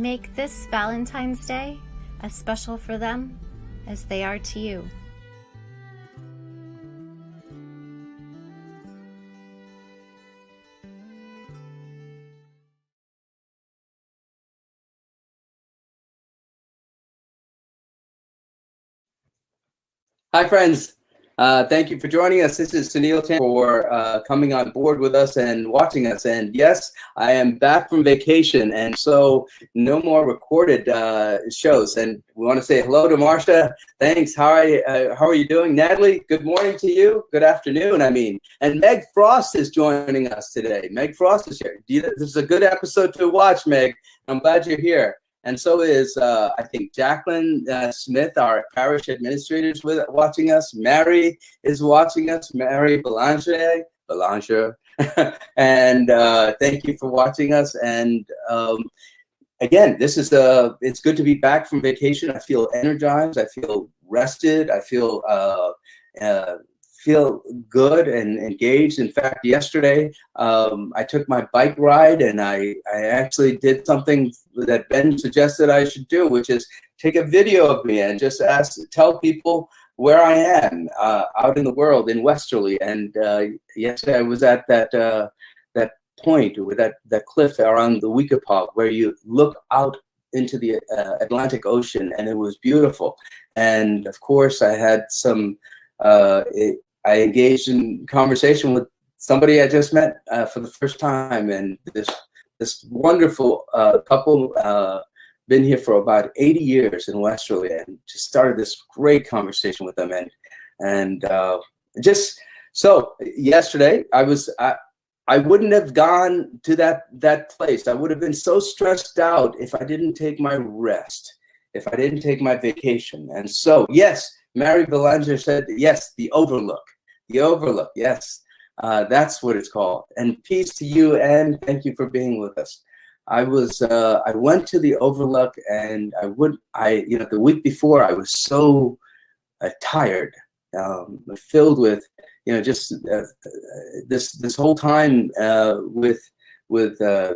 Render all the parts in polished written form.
Make this Valentine's Day as special for them as they are to you. Hi, friends. Thank you for joining us. This is Sunil for coming on board with us and watching us. And yes, I am back from vacation, and so no more recorded shows. And we want to say hello to Marcia. Thanks. How are you doing? Natalie, good morning to you. Good afternoon, I mean. And Meg Frost is joining us today. Meg Frost is here. This is a good episode to watch, Meg. I'm glad you're here. And so is, I think, Jacqueline Smith, our parish administrator, is watching us. Mary is watching us. Mary Belanger. And thank you for watching us. And again, it's good to be back from vacation. I feel energized. I feel rested. I feel good and engaged. In fact, yesterday I took my bike ride, and I actually did something that Ben suggested I should do, which is take a video of me and just tell people where I am out in the world in Westerly. And yesterday I was at that point with that cliff around the Weekapaug where you look out into the Atlantic Ocean, and it was beautiful. And of course, I had some. I engaged in conversation with somebody I just met for the first time, and this wonderful couple been here for about 80 years in Westerly, and just started this great conversation with them. And just so yesterday I wouldn't have gone to that place. I would have been so stressed out if I didn't take my rest, if I didn't take my vacation. And so yes, Mary Belanger said yes, the Overlook. The Overlook, yes, that's what it's called. And peace to you, and thank you for being with us. I went to the Overlook, and the week before I was so tired, filled with, just this whole time with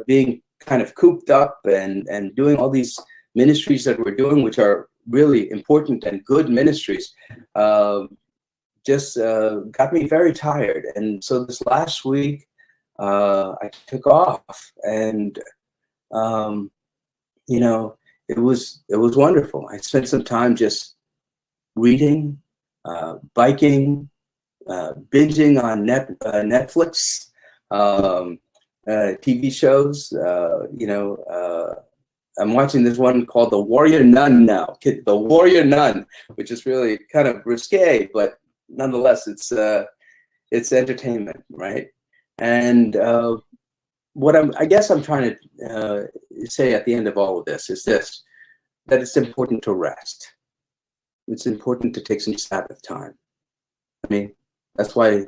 being kind of cooped up and doing all these ministries that we're doing, which are really important and good ministries. Just got me very tired. And so this last week, I took off, and it was wonderful. I spent some time just reading, biking, binging on Netflix, TV shows. I'm watching this one called The Warrior Nun now. The Warrior Nun, which is really kind of risque, but nonetheless, it's entertainment, right? And what I guess I'm trying to say at the end of all of this is this: that it's important to rest. It's important to take some Sabbath time. I mean, that's why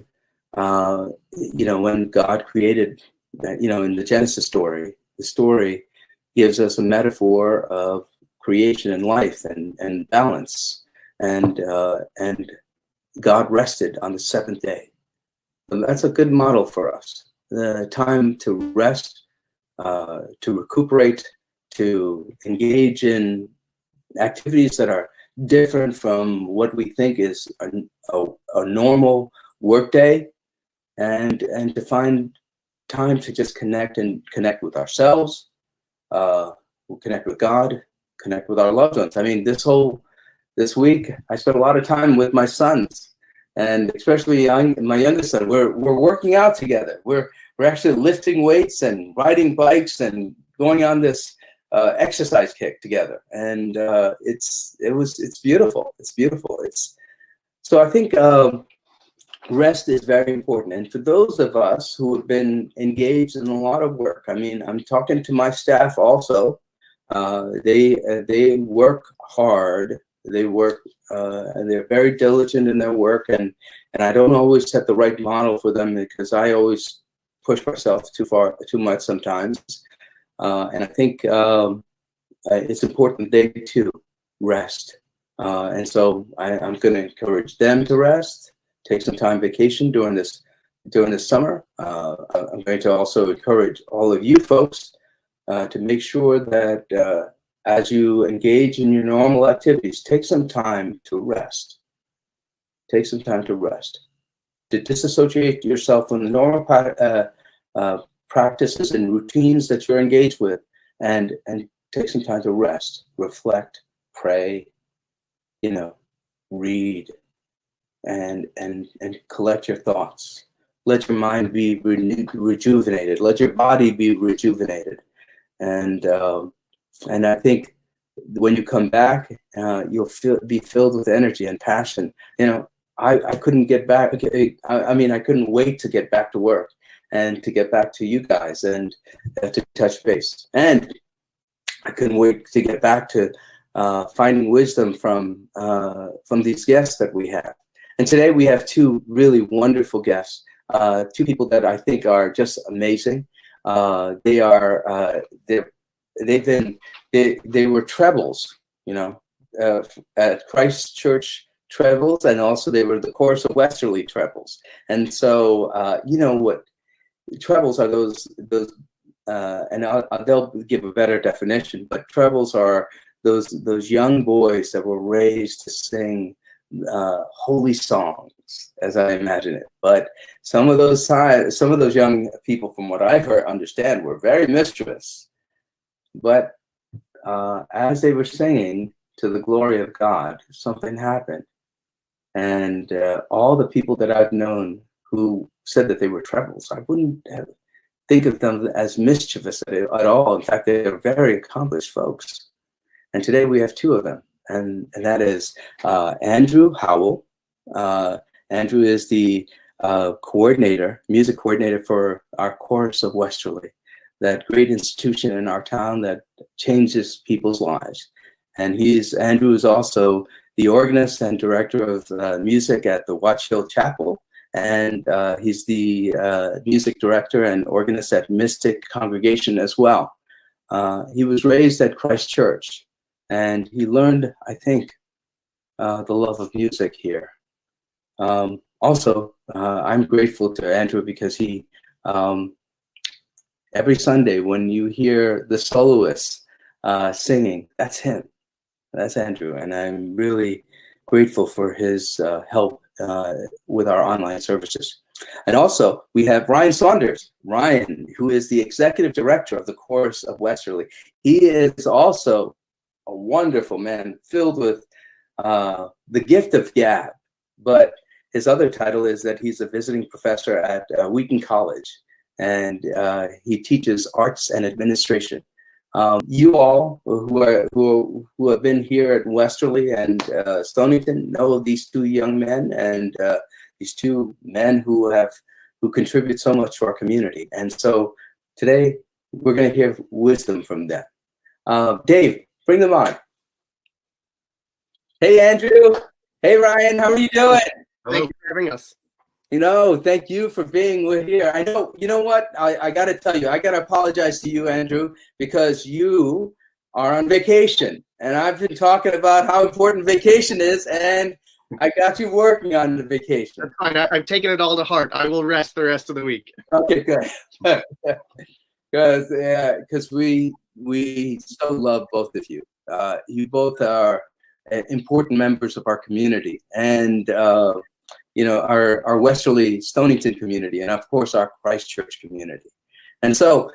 when God created, in the Genesis story, the story gives us a metaphor of creation and life and balance, and God rested on the seventh day. And that's a good model for us. The time to rest, to recuperate, to engage in activities that are different from what we think is a normal workday, and to find time to just connect with ourselves, connect with God, connect with our loved ones. I mean, this week, I spent a lot of time with my sons, and especially my youngest son. We're working out together. We're actually lifting weights and riding bikes and going on this exercise kick together. And it's beautiful. It's beautiful. So I think rest is very important. And for those of us who have been engaged in a lot of work, I mean, I'm talking to my staff also. They work hard. They work, and they're very diligent in their work, and I don't always set the right model for them, because I always push myself too much sometimes. And I think it's important they too rest. And so I'm going to encourage them to rest, take some time vacation during this summer. I'm going to also encourage all of you folks to make sure that as you engage in your normal activities, take some time to rest. Take some time to rest, to disassociate yourself from the normal practices and routines that you're engaged with, and take some time to rest, reflect, pray, read, and collect your thoughts. Let your mind be rejuvenated. Let your body be rejuvenated. And I think when you come back, you'll be filled with energy and passion. I couldn't get back. I couldn't wait to get back to work and to get back to you guys and to touch base. And I couldn't wait to get back to finding wisdom from these guests that we have. And today we have two really wonderful guests, two people that I think are just amazing. They were trebles, at Christ Church trebles, and also they were the chorus of Westerly trebles. And so, what trebles are those, and they'll give a better definition, but trebles are those young boys that were raised to sing holy songs, as I imagine it. But some of those young people, from what I've understand, were very mischievous. But as they were singing to the glory of God, something happened. And all the people that I've known who said that they were trebles, I wouldn't think of them as mischievous at all. In fact, they are very accomplished folks. And today we have two of them, and that is Andrew Howell. Andrew is the music coordinator for our chorus of Westerly, that great institution in our town that changes people's lives. And Andrew is also the organist and director of music at the Watch Hill Chapel, and he's the music director and organist at Mystic Congregation as well. He was raised at Christ Church, and he learned, I think, the love of music here. Also, I'm grateful to Andrew because he, every Sunday when you hear the soloists singing, that's him. That's Andrew, and I'm really grateful for his help with our online services. And also, we have Ryan Saunders. Ryan, who is the executive director of the Chorus of Westerly. He is also a wonderful man, filled with the gift of gab, but his other title is that he's a visiting professor at Wheaton College, and he teaches arts and administration. You all who have been here at Westerly and Stonington know these two young men, and these two men who contribute so much to our community. And so today we're going to hear wisdom from them. Dave, bring them on. Hey, Andrew. Hey, Ryan. How are you doing? Thank you for having us. Thank you for being here. I know, you know what? I got to tell you, I got to apologize to you, Andrew, because you are on vacation. And I've been talking about how important vacation is, and I got you working on the vacation. That's fine. I've taken it all to heart. I will rest the rest of the week. Okay, good. Because we so love both of you. You both are important members of our community, and our Westerly Stonington community, and of course our Christ Church community. And so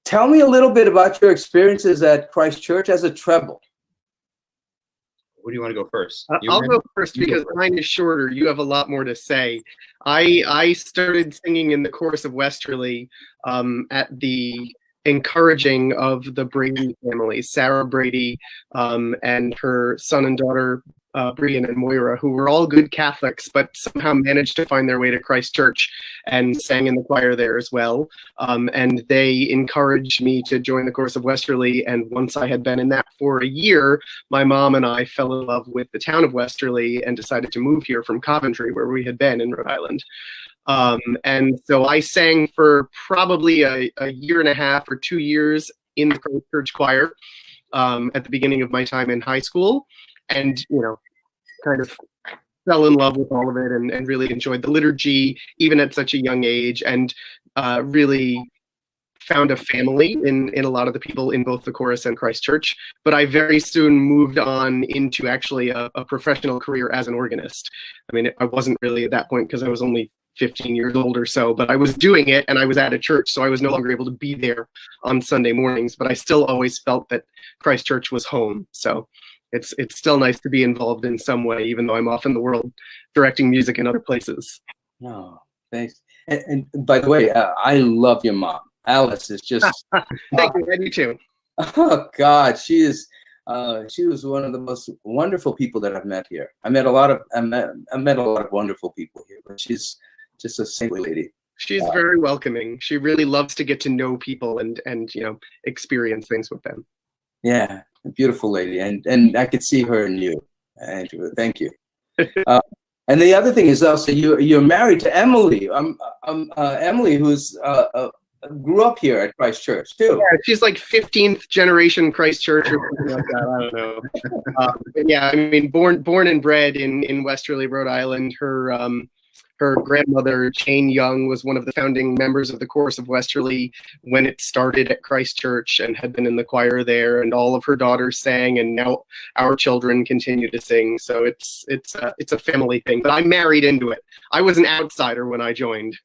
tell me a little bit about your experiences at Christ Church as a treble. Where do you want to go first? I'll go first because mine is shorter. You have a lot more to say. I started singing in the chorus of Westerly at the encouraging of the Brady family, Sarah Brady and her son and daughter, Brian and Moira, who were all good Catholics, but somehow managed to find their way to Christ Church and sang in the choir there as well. And they encouraged me to join the chorus of Westerly. And once I had been in that for a year, my mom and I fell in love with the town of Westerly and decided to move here from Coventry, where we had been in Rhode Island. And so I sang for probably a year and a half or 2 years in the Christ Church choir at the beginning of my time in high school. And, kind of fell in love with all of it and really enjoyed the liturgy, even at such a young age, and really found a family in a lot of the people in both the chorus and Christ Church, but I very soon moved on into actually a professional career as an organist. I mean, I wasn't really at that point because I was only 15 years old or so, but I was doing it and I was at a church, so I was no longer able to be there on Sunday mornings, but I still always felt that Christ Church was home. So it's still nice to be involved in some way, even though I'm off in the world directing music in other places. No, thanks. And by the way, I love your mom. Alice is just. Thank you. I do too. Oh God, she was one of the most wonderful people that I've met here. I met a lot of wonderful people here, but she's just a saintly lady. She's very welcoming. She really loves to get to know people and experience things with them. Yeah, a beautiful lady, and I could see her in you, Andrew. Thank you. And the other thing is also you're married to Emily. Emily, who's grew up here at Christ Church too. Yeah, she's like 15th generation Christ Church or something like that. I don't know. Yeah, I mean, born and bred in Westerly, Rhode Island. Her grandmother, Jane Young, was one of the founding members of the Chorus of Westerly when it started at Christ Church and had been in the choir there, and all of her daughters sang, and now our children continue to sing. So it's a family thing, but I'm married into it. I was an outsider when I joined.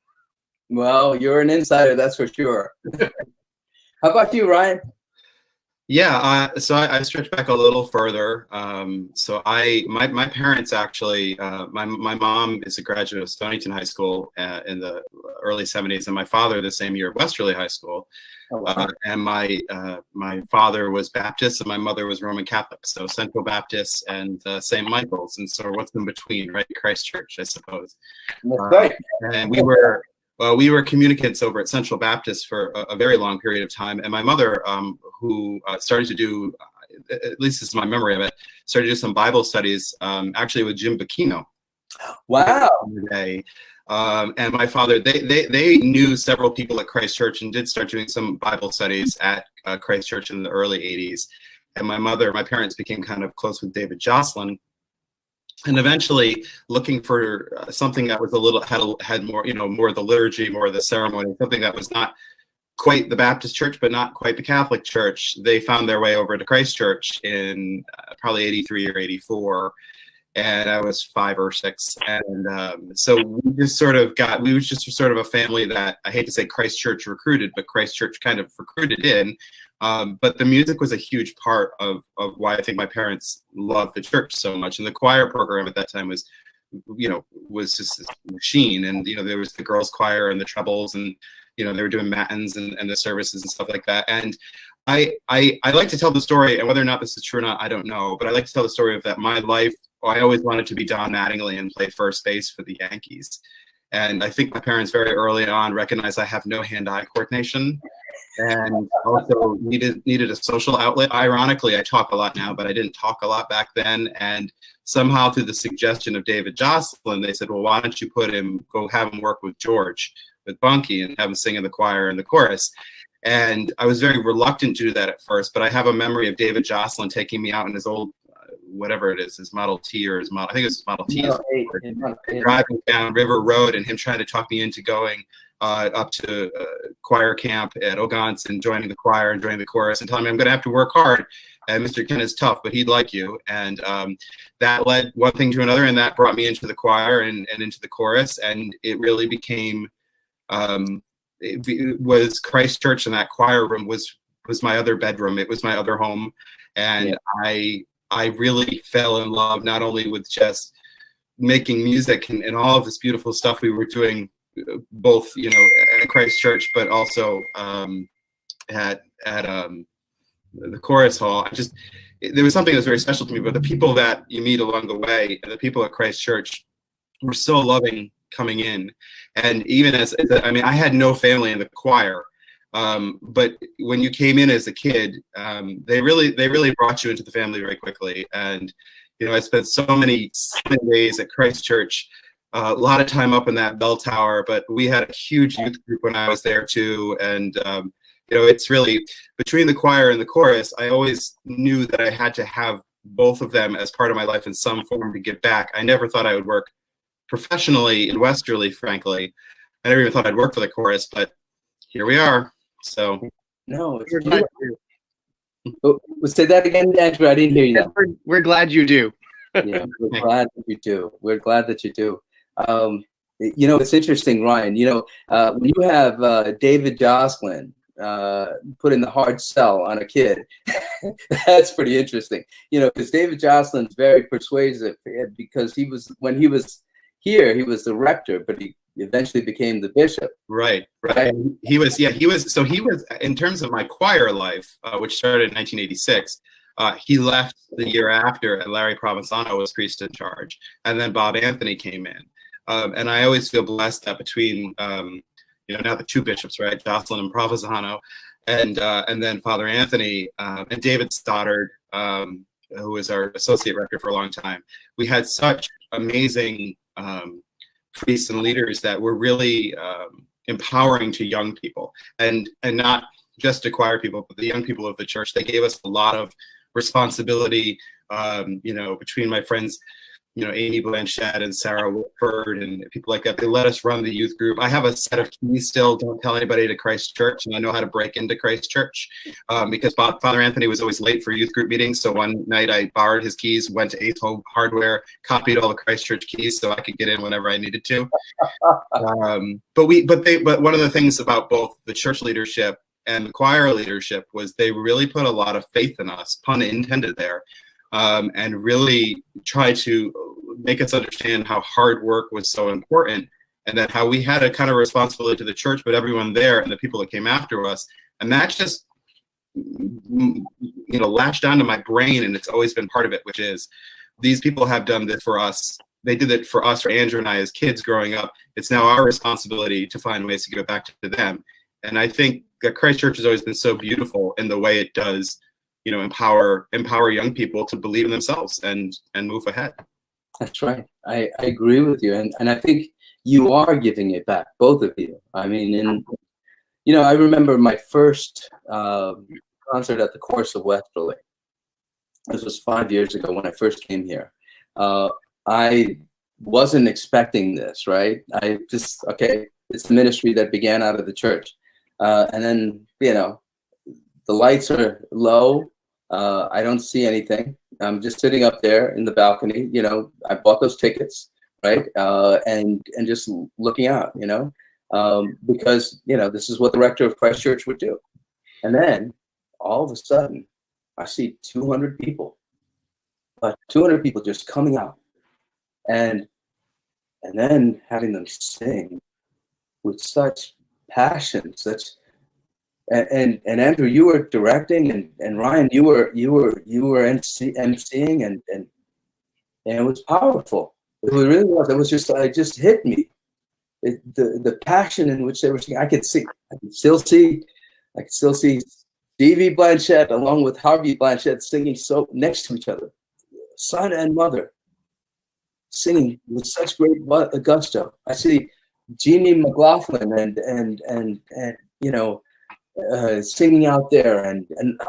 Well, you're an insider, that's for sure. How about you, Ryan? Yeah, so I stretch back a little further. So my parents actually, my mom is a graduate of Stonington High School in the early 70s, and my father the same year at Westerly High School. Oh, wow. And my father was Baptist and my mother was Roman Catholic, so Central Baptist and St. Michael's, and so what's in between, right? Christ Church, I suppose. That's right. And we were communicants over at Central Baptist for a very long period of time. And my mother, who started to do, at least this is my memory of it, started to do some Bible studies, actually with Jim Bacchino. Wow. And my father, they knew several people at Christ Church and did start doing some Bible studies at Christ Church in the early 80s. And my parents became kind of close with David Jocelyn. And eventually looking for something that was a little, had more, more of the liturgy, more of the ceremony, something that was not quite the Baptist church, but not quite the Catholic church. They found their way over to Christ Church in probably 83 or 84. And I was 5 or 6. And so we just sort of was just sort of a family that, I hate to say Christ Church recruited, but Christ Church kind of recruited in. But the music was a huge part of why I think my parents loved the church so much. And the choir program at that time was just this machine. And, there was the girls' choir and the trebles, and, they were doing matins and the services and stuff like that. And I like to tell the story, and whether or not this is true or not, I don't know, but I like to tell the story of that my life. I always wanted to be Don Mattingly and play first base for the Yankees. And I think my parents very early on recognized I have no hand-eye coordination and also needed a social outlet. Ironically, I talk a lot now, but I didn't talk a lot back then. And somehow through the suggestion of David Jocelyn, they said, well, why don't you go have him work with George, with Bunky, and have him sing in the choir and the chorus. And I was very reluctant to do that at first, but I have a memory of David Jocelyn taking me out in his old, whatever it is, his Model T or his Model, I think it was his Model T, driving down River Road, and him trying to talk me into going up to choir camp at Ogons and joining the choir and joining the chorus, and telling me I'm going to have to work hard. And Mr. Ken is tough, but he'd like you. And that led one thing to another, and that brought me into the choir and into the chorus. And it really became, it was Christ Church, and that choir room was my other bedroom. It was my other home. And yeah. I really fell in love not only with just making music and all of this beautiful stuff we were doing, both at Christ Church, but also at the chorus hall. There was something that was very special to me. But the people that you meet along the way, and the people at Christ Church, were so loving coming in. And even I had no family in the choir. But when you came in as a kid, they really brought you into the family very quickly. And, I spent so many days at Christ Church, a lot of time up in that bell tower, but we had a huge youth group when I was there too. And, it's really between the choir and the chorus, I always knew that I had to have both of them as part of my life in some form to give back. I never thought I would work professionally in Westerly, frankly. I never even thought I'd work for the chorus, but here we are. So No, it's We're glad beautiful. you Say that again, Andrew. I didn't hear you. do. We're glad you do. Yeah, we're glad that you do. We're glad that you do. It's interesting, Ryan. When you have David Jocelyn putting the hard sell on a kid, that's pretty interesting. Because David Jocelyn's very persuasive because when he was here, he was the rector, but he eventually became the bishop. Right. He was in terms of my choir life, which started in 1986. He left the year after, and Larry Provenzano was priest in charge, and then Bob Anthony came in. And I always feel blessed that between now the two bishops, right, Jocelyn and Provenzano, and then Father Anthony and David Stoddard, who was our associate rector for a long time, we had such amazing priests and leaders that were really empowering to young people, and not just to choir people, but the young people of the church. They gave us a lot of responsibility, between my friends, Amy Blanchett and Sarah Whitford and people like that. They let us run the youth group. I have a set of keys still, don't tell anybody, to Christ Church, and I know how to break into Christ Church because Father Anthony was always late for youth group meetings. So one night I borrowed his keys, went to Ace Home Hardware, copied all the Christ Church keys so I could get in whenever I needed to. But one of the things about both the church leadership and the choir leadership was they really put a lot of faith in us, pun intended there, and really try to make us understand how hard work was so important, and that how we had a kind of responsibility to the church, but everyone there and the people that came after us. And that just, latched onto my brain, and it's always been part of it, which is these people have done this for us. They did it for us, for Andrew and I as kids growing up. It's now our responsibility to find ways to give it back to them. And I think that Christ Church has always been so beautiful in the way it does, empower young people to believe in themselves and move ahead. That's right. I agree with you. And I think you are giving it back, both of you. I mean, I remember my first concert at the Chorus of Westerly. This was 5 years ago when I first came here. I wasn't expecting this, right? It's the ministry that began out of the church. And then, the lights are low. I don't see anything. I'm just sitting up there in the balcony. I bought those tickets, right? And just looking out, because, this is what the rector of Christ Church would do. And then all of a sudden, I see 200 people, 200 people just coming out, and then having them sing with such passion, and Andrew, you were directing, and Ryan, you were emceeing, and it was powerful. It really was. It just hit me. The passion in which they were singing. I could still see Stevie Blanchett along with Harvey Blanchett singing so next to each other, son and mother, singing with such great gusto. I see Jeannie McLaughlin and singing out there, and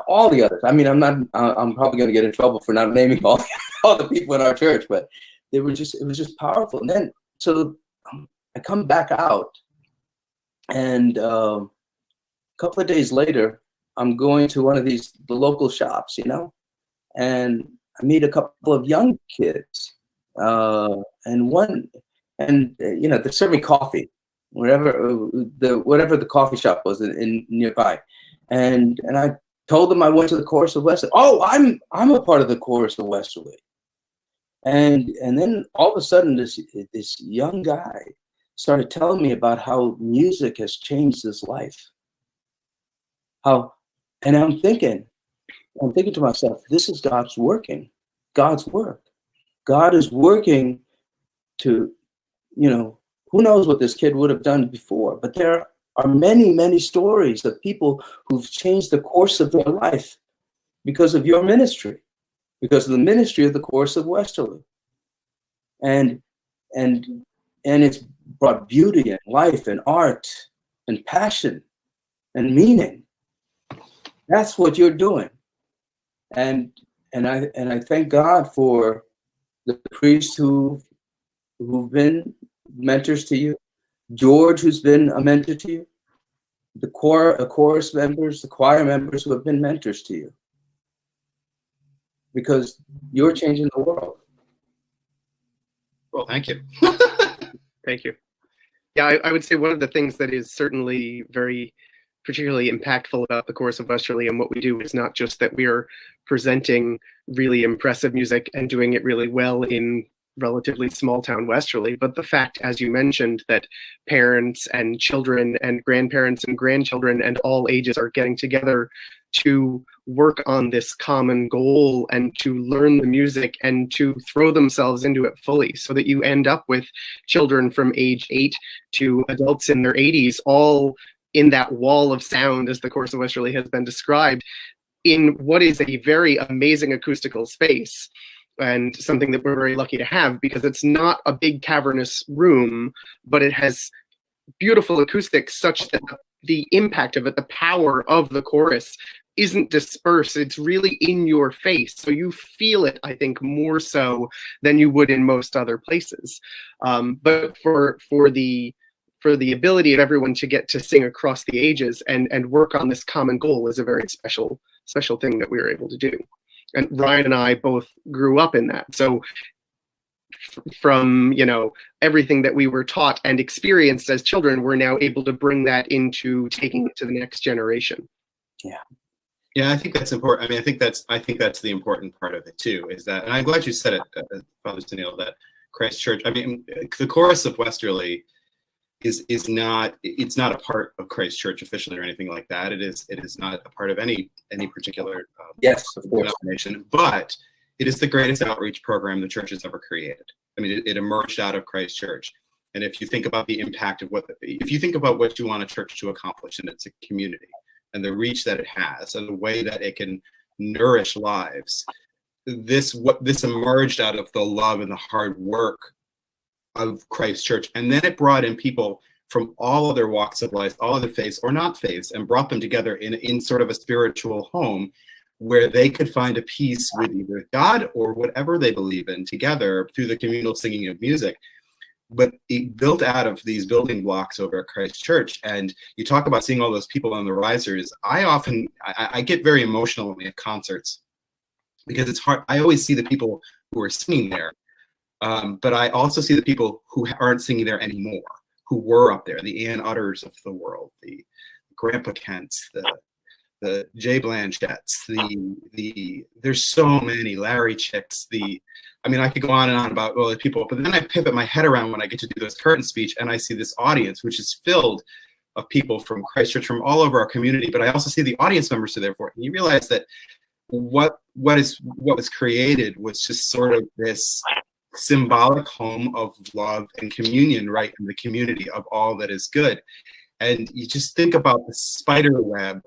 all the others. I mean, I'm probably going to get in trouble for not naming all the people in our church, but it was just powerful. And then so I come back out, and a couple of days later, I'm going to one of the local shops, and I meet a couple of young kids, and they're serving coffee, whatever the coffee shop was in nearby, and I told them I went to the Chorus of Westerly. Oh, I'm a part of the Chorus of Westerly, and then all of a sudden this young guy started telling me about how music has changed his life. And I'm thinking to myself, this is God's work. God is working to, who knows what this kid would have done before, but there are many, many stories of people who've changed the course of their life because of your ministry, because of the ministry of the Chorus of Westerly. And it's brought beauty and life and art and passion and meaning. That's what you're doing. And I thank God for the priests who've been mentors to you, George, who's been a mentor to you, the chorus members, the choir members who have been mentors to you, because you're changing the world. Well, thank you. Thank you. Yeah, I would say one of the things that is certainly very particularly impactful about the Chorus of Westerly and what we do is not just that we are presenting really impressive music and doing it really well in relatively small town Westerly, but the fact, as you mentioned, that parents and children and grandparents and grandchildren and all ages are getting together to work on this common goal and to learn the music and to throw themselves into it fully, so that you end up with children from age 8 to adults in their 80s, all in that wall of sound, as the Chorus of Westerly has been described, in what is a very amazing acoustical space, and something that we're very lucky to have, because it's not a big cavernous room, but it has beautiful acoustics such that the impact of it, the power of the chorus, isn't dispersed. It's really in your face. So you feel it, I think, more so than you would in most other places. But for the ability of everyone to get to sing across the ages and work on this common goal is a very special thing that we were able to do. And Ryan and I both grew up in that. So from, everything that we were taught and experienced as children, we're now able to bring that into taking it to the next generation. Yeah. Yeah, I think that's important. I mean, I think that's the important part of it too, is that, and I'm glad you said it, Father Sunil, that Christ Church, I mean, the Chorus of Westerly is not a part of Christ Church officially or anything like that. It is not a part of any particular yes, of course, denomination, but it is the greatest outreach program the church has ever created. I mean, it emerged out of Christ Church. And if you think about the impact of if you think about what you want a church to accomplish, and it's a community, and the reach that it has, and the way that it can nourish lives, this emerged out of the love and the hard work of Christ Church. And then it brought in people from all other walks of life, all other faiths or not faiths, and brought them together in sort of a spiritual home where they could find a peace with either God or whatever they believe in together through the communal singing of music. But it built out of these building blocks over at Christ Church. And you talk about seeing all those people on the risers. I get very emotional when we have concerts, because it's hard. I always see the people who are singing there. But I also see the people who aren't singing there anymore, who were up there, the Ann Utters of the world, the Grandpa Kents, the Jay Blanchetts, there's so many, Larry Chicks, I could go on and on about all the people, but then I pivot my head around when I get to do this curtain speech, and I see this audience, which is filled of people from Christ Church, from all over our community, but I also see the audience members who are there for it. And you realize that what was created was just sort of this symbolic home of love and communion right in the community of all that is good. And you just think about the spider web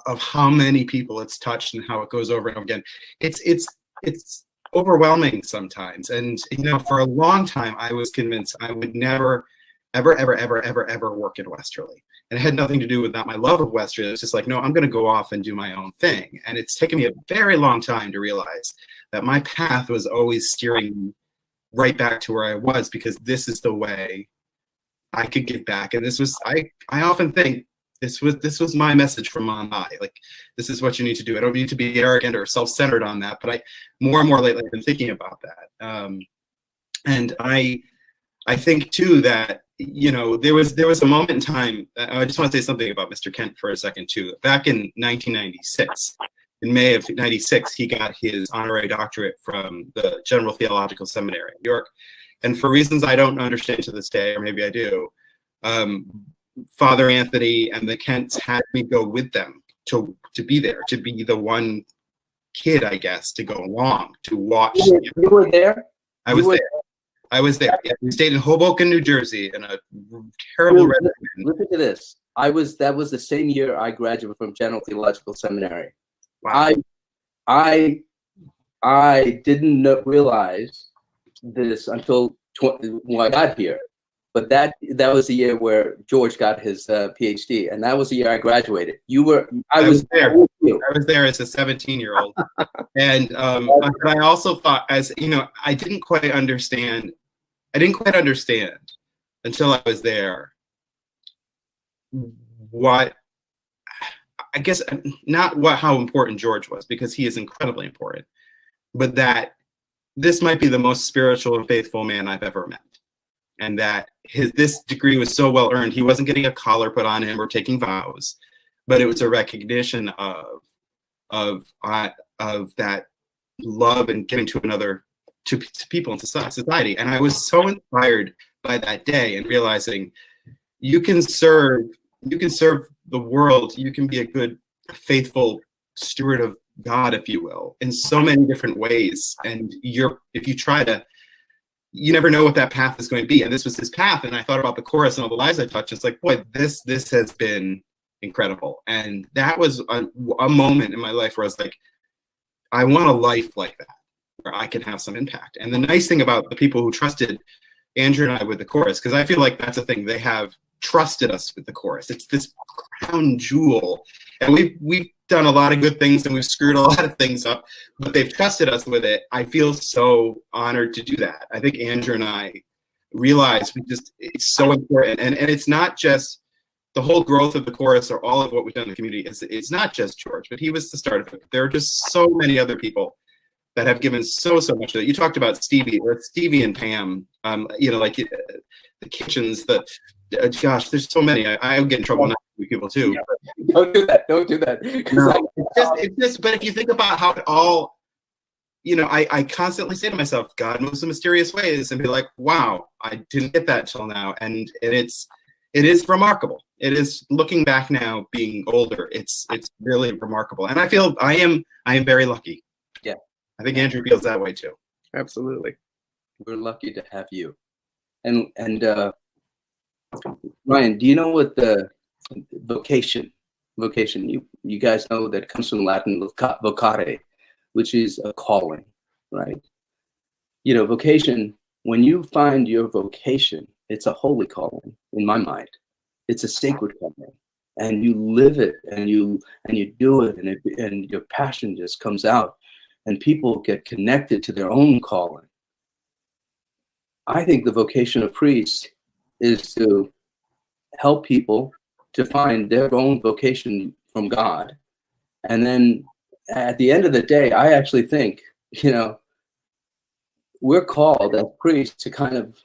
of how many people it's touched and how it goes over and over again. It's overwhelming sometimes. And for a long time I was convinced I would never ever work in Westerly. And it had nothing to do with not my love of Westerly. It's just like, no, I'm going to go off and do my own thing. And it's taken me a very long time to realize that my path was always steering me right back to where I was, because this is the way I could give back. And this was, I often think this was my message from on high. Like, this is what you need to do. I don't need to be arrogant or self-centered on that, but more and more lately I've been thinking about that. And I think too that, there was a moment in time, I just want to say something about Mr. Kent for a second too. Back in 1996, in May of 96, he got his honorary doctorate from the General Theological Seminary in New York. And for reasons I don't understand to this day, or maybe I do, Father Anthony and the Kents had me go with them to be there, to be the one kid, I guess, to go along, to watch. You were there? I was there. Yeah, we stayed in Hoboken, New Jersey, in a terrible red. Listen to this. That was the same year I graduated from General Theological Seminary. Wow. I didn't realize this until when I got here. But that was the year where George got his PhD, and that was the year I graduated. I was there. I was there as a 17-year-old, and I also thought, I didn't quite understand until I was there what, I guess, not how important George was, because he is incredibly important, but that this might be the most spiritual and faithful man I've ever met. And that this degree was so well earned. He wasn't getting a collar put on him or taking vows, but it was a recognition of that love and giving to people in society. And I was so inspired by that day and realizing you can serve the world. You can be a good, faithful steward of God, if you will, in so many different ways. And if you try to, you never know what that path is going to be. And this was his path. And I thought about the chorus and all the lives I touched. It's like, boy, this has been incredible. And that was a moment in my life where I was like, I want a life like that, where I can have some impact. And the nice thing about the people who trusted Andrew and I with the chorus, because I feel like that's a thing, they have trusted us with the chorus. It's this crown jewel. And we've done a lot of good things and we've screwed a lot of things up, but they've trusted us with it. I feel so honored to do that. I think Andrew and I realized it's so important. And it's not just the whole growth of the chorus or all of what we've done in the community. It's not just George, but he was the start of it. There are just so many other people that have given so much to it. You talked about Stevie and Pam, like the kitchens, gosh, there's so many. I get in trouble not with people too. Yeah, don't do that. No, it's just, but if you think about how it all, I constantly say to myself, God moves in mysterious ways, and be like, wow, I didn't get that till now. And it is remarkable. It is, looking back now, being older, it's really remarkable. And I feel I am very lucky. Yeah. I think Andrew feels that way too. Absolutely. We're lucky to have you. And Ryan, do you know what the vocation, you guys know that comes from Latin vocare, which is a calling, right? Vocation, when you find your vocation, it's a holy calling in my mind. It's a sacred calling, and you live it, and you do it, and your passion just comes out, and people get connected to their own calling. I think the vocation of priests is to help people to find their own vocation from God. And then at the end of the day, I actually think, we're called as priests to kind of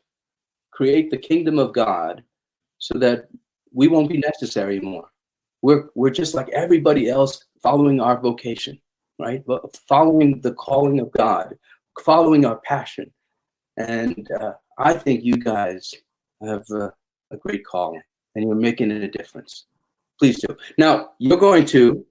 create the kingdom of God so that we won't be necessary anymore. We're just like everybody else, following our vocation, right? But following the calling of God, following our passion. And I think you guys have a great calling, and you're making it a difference. Please do. Now, you're going to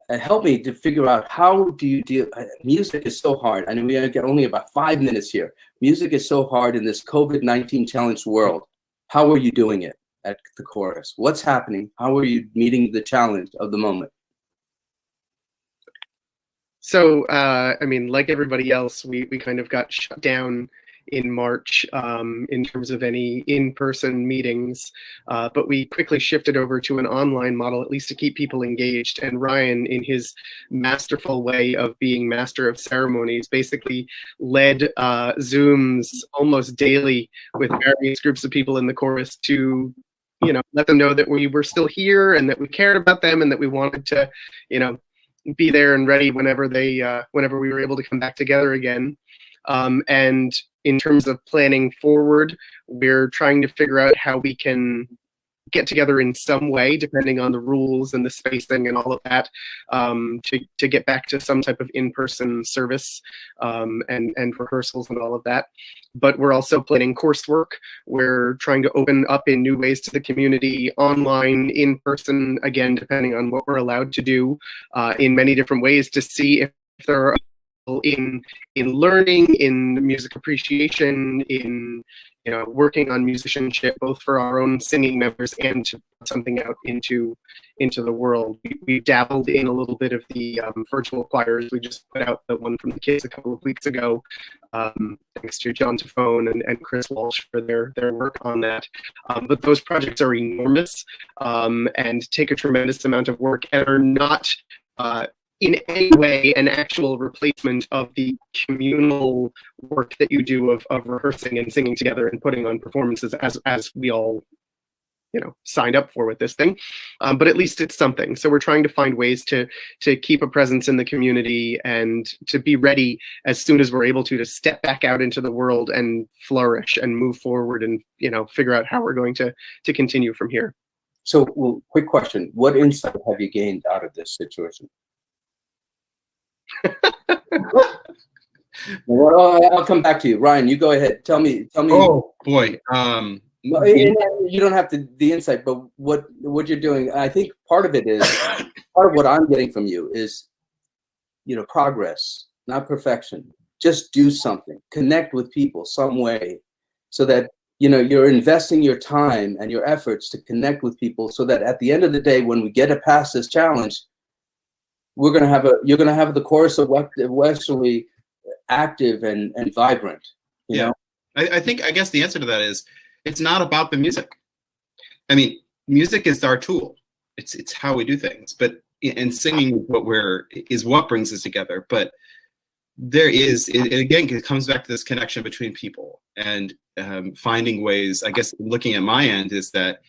help me to figure out, how do you deal? Music is so hard. I know we get only about 5 minutes here. Music is so hard in this COVID-19 challenged world. How are you doing it at the chorus? What's happening? How are you meeting the challenge of the moment? So, like everybody else, we kind of got shut down in March in terms of any in-person meetings, but we quickly shifted over to an online model, at least to keep people engaged. And Ryan, in his masterful way of being master of ceremonies, basically led Zooms almost daily with various groups of people in the chorus to, let them know that we were still here and that we cared about them and that we wanted to, be there and ready whenever we were able to come back together again. And in terms of planning forward, we're trying to figure out how we can get together in some way, depending on the rules and the spacing and all of that, to get back to some type of in-person service and rehearsals and all of that. But we're also planning coursework. We're trying to open up in new ways to the community, online, in person, again, depending on what we're allowed to do, in many different ways, to see if there are in learning, in music appreciation, in working on musicianship, both for our own singing members and to put something out into the world. We've dabbled in a little bit of the virtual choirs. We just put out the one from the kids a couple of weeks ago, thanks to John Tafone and Chris Walsh for their work on that. But those projects are enormous and take a tremendous amount of work and are not in any way an actual replacement of the communal work that you do of rehearsing and singing together and putting on performances as we all signed up for with this thing, but at least it's something. So we're trying to find ways to keep a presence in the community and to be ready as soon as we're able to step back out into the world and flourish and move forward and figure out how we're going to continue from here. So, well, quick question: what insight have you gained out of this situation? Well, I'll come back to you, Ryan. You go ahead. Tell me. Oh boy. You don't have to the insight, but what you're doing. I think part of what I'm getting from you is, progress, not perfection. Just do something. Connect with people some way, so that you're investing your time and your efforts to connect with people, so that at the end of the day, when we get past this challenge, you're gonna have the chorus of Westerly active and vibrant. You know? I guess the answer to that is, it's not about the music. I mean, music is our tool. It's how we do things. But and singing is what brings us together. But it comes back to this connection between people and finding ways. I guess looking at my end is that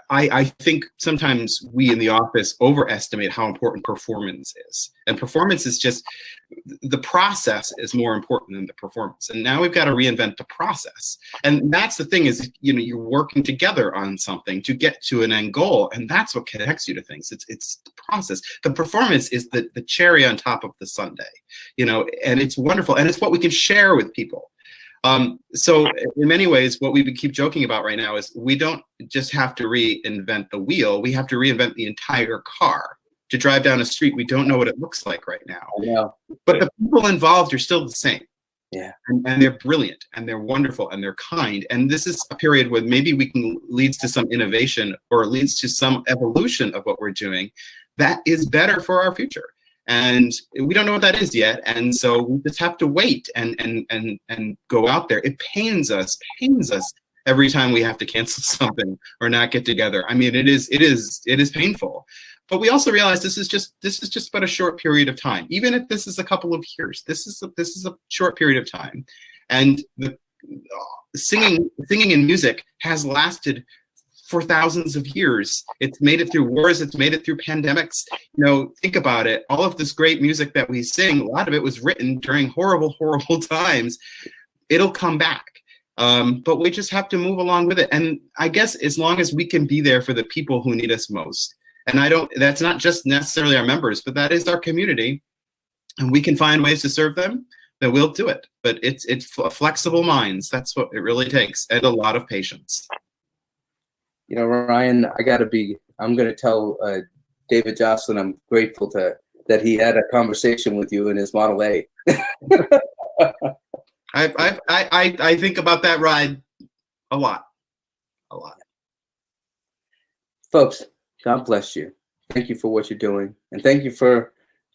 I think sometimes we in the office overestimate how important performance is. And performance is just, the process is more important than the performance. And now we've got to reinvent the process. And that's the thing is, you're working together on something to get to an end goal. And that's what connects you to things. It's the process. The performance is the cherry on top of the sundae, and it's wonderful. And it's what we can share with people. So in many ways, what we keep joking about right now is we don't just have to reinvent the wheel. We have to reinvent the entire car. To drive down a street, we don't know what it looks like right now. Yeah. But the people involved are still the same. Yeah. And they're brilliant and they're wonderful and they're kind. And this is a period where maybe leads to some innovation or leads to some evolution of what we're doing that is better for our future. And we don't know what that is yet. And so we just have to wait and go out there. It pains us every time we have to cancel something or not get together. I mean, it is painful. But we also realize this is just but a short period of time. Even if this is a couple of years, this is a short period of time. And the singing and music has lasted for thousands of years. It's made it through wars. It's made it through pandemics. Think about it. All of this great music that we sing, a lot of it was written during horrible, horrible times. It'll come back. But we just have to move along with it. And I guess as long as we can be there for the people who need us most. And that's not just necessarily our members, but that is our community. And we can find ways to serve them, then we'll do it. But it's flexible minds. That's what it really takes. And a lot of patience. Ryan, I'm going to tell David Jocelyn I'm grateful that he had a conversation with you in his Model A. I think about that ride a lot. Folks, God bless you. Thank you for what you're doing. And thank you for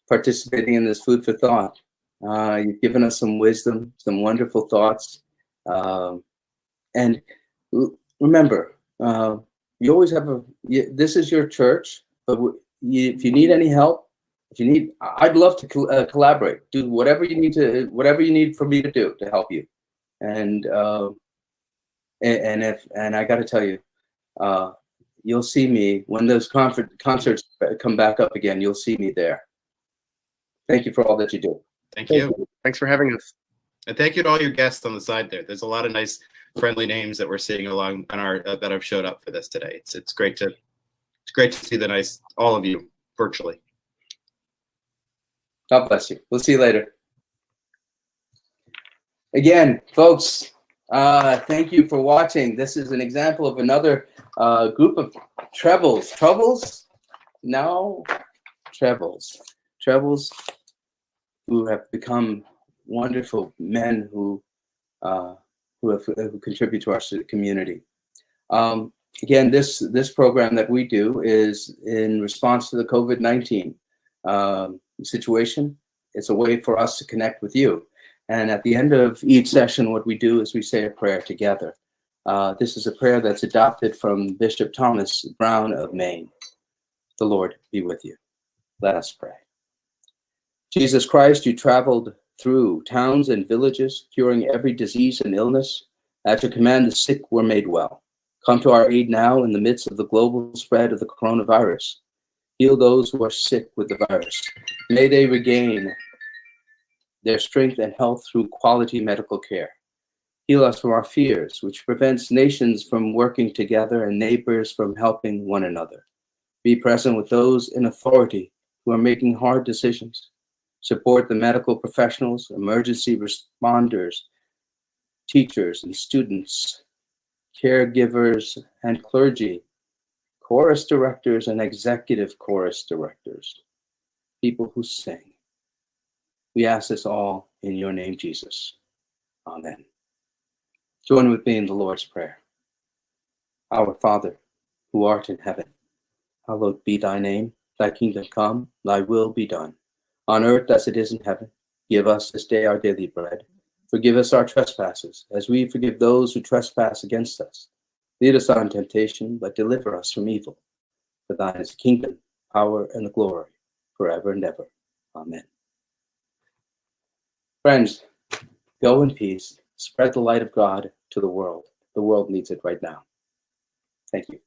participating in this food for thought. You've given us some wisdom, some wonderful thoughts. And remember, you always have this is your church, but if you need any help, I'd love to collaborate. Do whatever you need for me to do to help you. And I got to tell you, you'll see me when those concerts come back up again. You'll see me there. Thank you for all that you do. Thank you. Thanks for having us. And thank you to all your guests on the side there. There's a lot of nice, friendly names that we're seeing along on our that have showed up for this today. It's great to see all of you virtually. God bless you. We'll see you later. Again, folks, thank you for watching. This is an example of another group of trebles who have become wonderful men who contribute to our community. Again, this program that we do is in response to the COVID-19 situation. It's a way for us to connect with you. And at the end of each session, what we do is we say a prayer together. This is a prayer that's adopted from Bishop Thomas Brown of Maine. The Lord be with you. Let us pray. Jesus Christ, you traveled through towns and villages, curing every disease and illness. At your command, the sick were made well. Come to our aid now in the midst of the global spread of the coronavirus. Heal those who are sick with the virus. May they regain their strength and health through quality medical care. Heal us from our fears, which prevents nations from working together and neighbors from helping one another. Be present with those in authority who are making hard decisions. Support the medical professionals, emergency responders, teachers and students, caregivers and clergy, chorus directors and executive chorus directors, people who sing. We ask this all in your name, Jesus. Amen. Join with me in the Lord's Prayer. Our Father, who art in heaven, hallowed be thy name. Thy kingdom come, thy will be done, on earth as it is in heaven. Give us this day our daily bread. Forgive us our trespasses, as we forgive those who trespass against us. Lead us not into temptation, but deliver us from evil. For thine is the kingdom, power, and the glory, forever and ever. Amen. Friends, go in peace. Spread the light of God to the world. The world needs it right now. Thank you.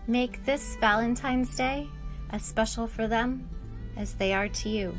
Make this Valentine's Day as special for them as they are to you.